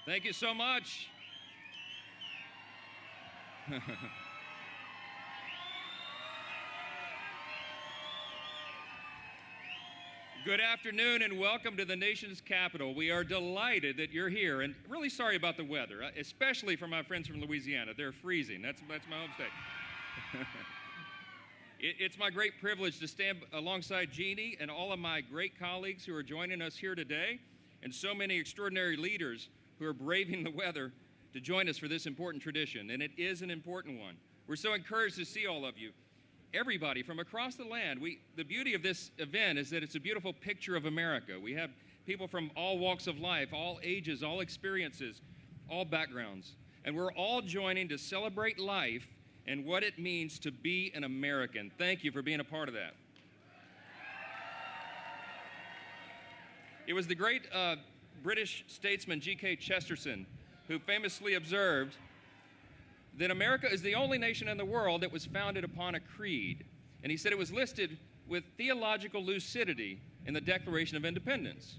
Thank you so much. Good afternoon and welcome to the nation's capital. We are delighted that you're here and really sorry about the weather, especially for my friends from Louisiana. They're freezing. That's my home state. It's my great privilege to stand alongside Jeannie and all of my great colleagues who are joining us here today, and so many extraordinary leaders who are braving the weather to join us for this important tradition, and it is an important one. We're so encouraged to see all of you. Everybody from across the land. The beauty of this event is that it's a beautiful picture of America. We have people from all walks of life, all ages, all experiences, all backgrounds, and we're all joining to celebrate life and what it means to be an American. Thank you for being a part of that. It was the great British statesman G.K. Chesterton who famously observed that America is the only nation in the world that was founded upon a creed. And he said it was listed with theological lucidity in the Declaration of Independence.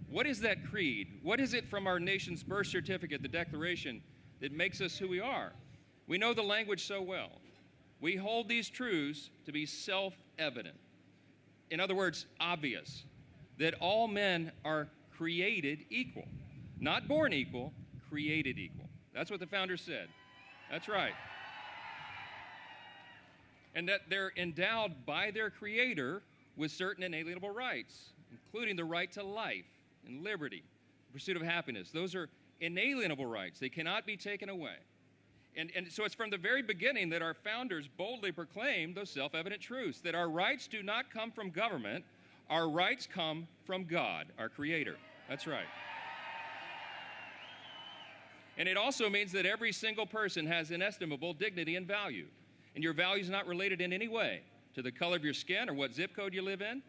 What is that creed? What is it from our nation's birth certificate, the Declaration, that makes us who we are? We know the language so well. We hold these truths to be self-evident. In other words, obvious, that all men are created equal. Not born equal, created equal. That's what the founder said. That's right. And that they're endowed by their Creator with certain inalienable rights, including the right to life and liberty, the pursuit of happiness. Those are inalienable rights. They cannot be taken away. And so it's from the very beginning that our founders boldly proclaimed those self-evident truths, that our rights do not come from government, our rights come from God, our Creator. That's right. And it also means that every single person has inestimable dignity and value. And your value is not related in any way to the color of your skin or what zip code you live in,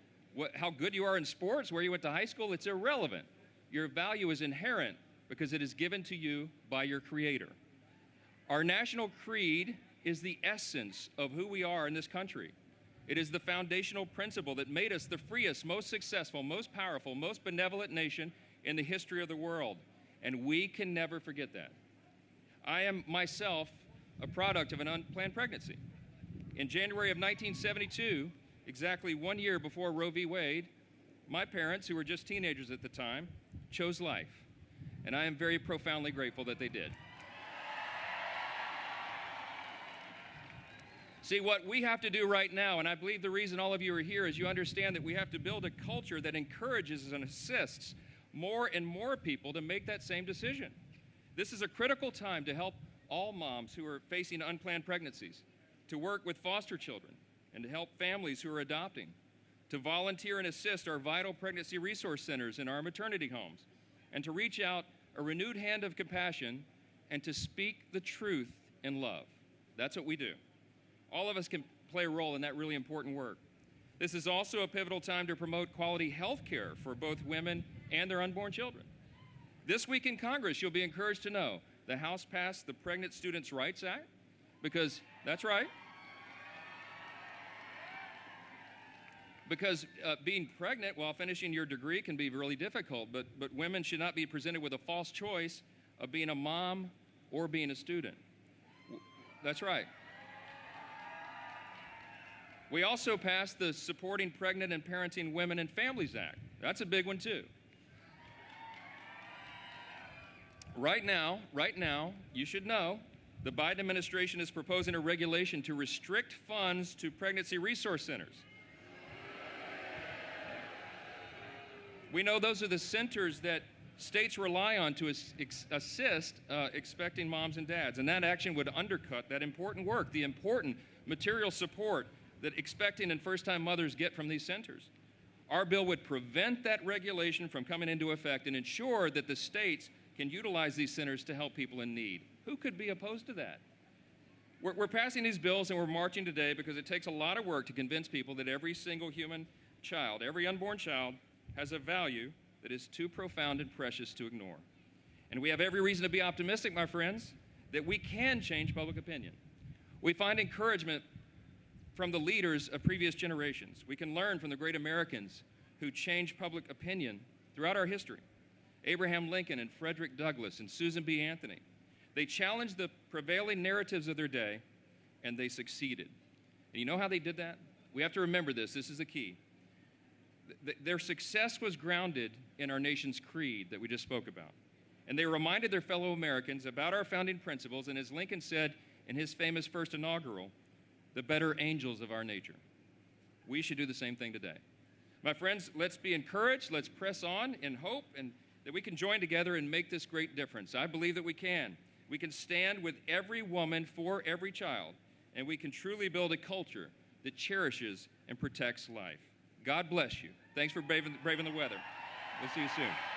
how good you are in sports, where you went to high school. It's irrelevant. Your value is inherent because it is given to you by your Creator. Our national creed is the essence of who we are in this country. It is the foundational principle that made us the freest, most successful, most powerful, most benevolent nation in the history of the world. And we can never forget that. I am myself a product of an unplanned pregnancy. In January of 1972, exactly 1 year before Roe v. Wade, my parents, who were just teenagers at the time, chose life. And I am very profoundly grateful that they did. See, what we have to do right now, and I believe the reason all of you are here is you understand that we have to build a culture that encourages and assists more and more people to make that same decision. This is a critical time to help all moms who are facing unplanned pregnancies, to work with foster children, and to help families who are adopting, to volunteer and assist our vital pregnancy resource centers in our maternity homes, and to reach out a renewed hand of compassion and to speak the truth in love. That's what we do. All of us can play a role in that really important work. This is also a pivotal time to promote quality health care for both women and their unborn children. This week in Congress, you'll be encouraged to know the House passed the Pregnant Students' Rights Act because, that's right, because being pregnant while finishing your degree can be really difficult, but women should not be presented with a false choice of being a mom or being a student. That's right. We also passed the Supporting Pregnant and Parenting Women and Families Act. That's a big one too. Right now, you should know, the Biden administration is proposing a regulation to restrict funds to pregnancy resource centers. We know those are the centers that states rely on to assist expecting moms and dads, and that action would undercut that important work, the important material support that expecting and first-time mothers get from these centers. Our bill would prevent that regulation from coming into effect and ensure that the states can utilize these centers to help people in need. Who could be opposed to that? We're passing these bills and we're marching today because it takes a lot of work to convince people that every single human child, every unborn child, has a value that is too profound and precious to ignore. And we have every reason to be optimistic, my friends, that we can change public opinion. We find encouragement from the leaders of previous generations. We can learn from the great Americans who changed public opinion throughout our history. Abraham Lincoln and Frederick Douglass and Susan B. Anthony. They challenged the prevailing narratives of their day, and they succeeded. And you know how they did that? We have to remember this. This is the key. Their success was grounded in our nation's creed that we just spoke about. And they reminded their fellow Americans about our founding principles, and as Lincoln said in his famous first inaugural, the better angels of our nature. We should do the same thing today. My friends, let's be encouraged, let's press on in hope, and that we can join together and make this great difference. I believe that we can. We can stand with every woman for every child, and we can truly build a culture that cherishes and protects life. God bless you. Thanks for braving the weather. We'll see you soon.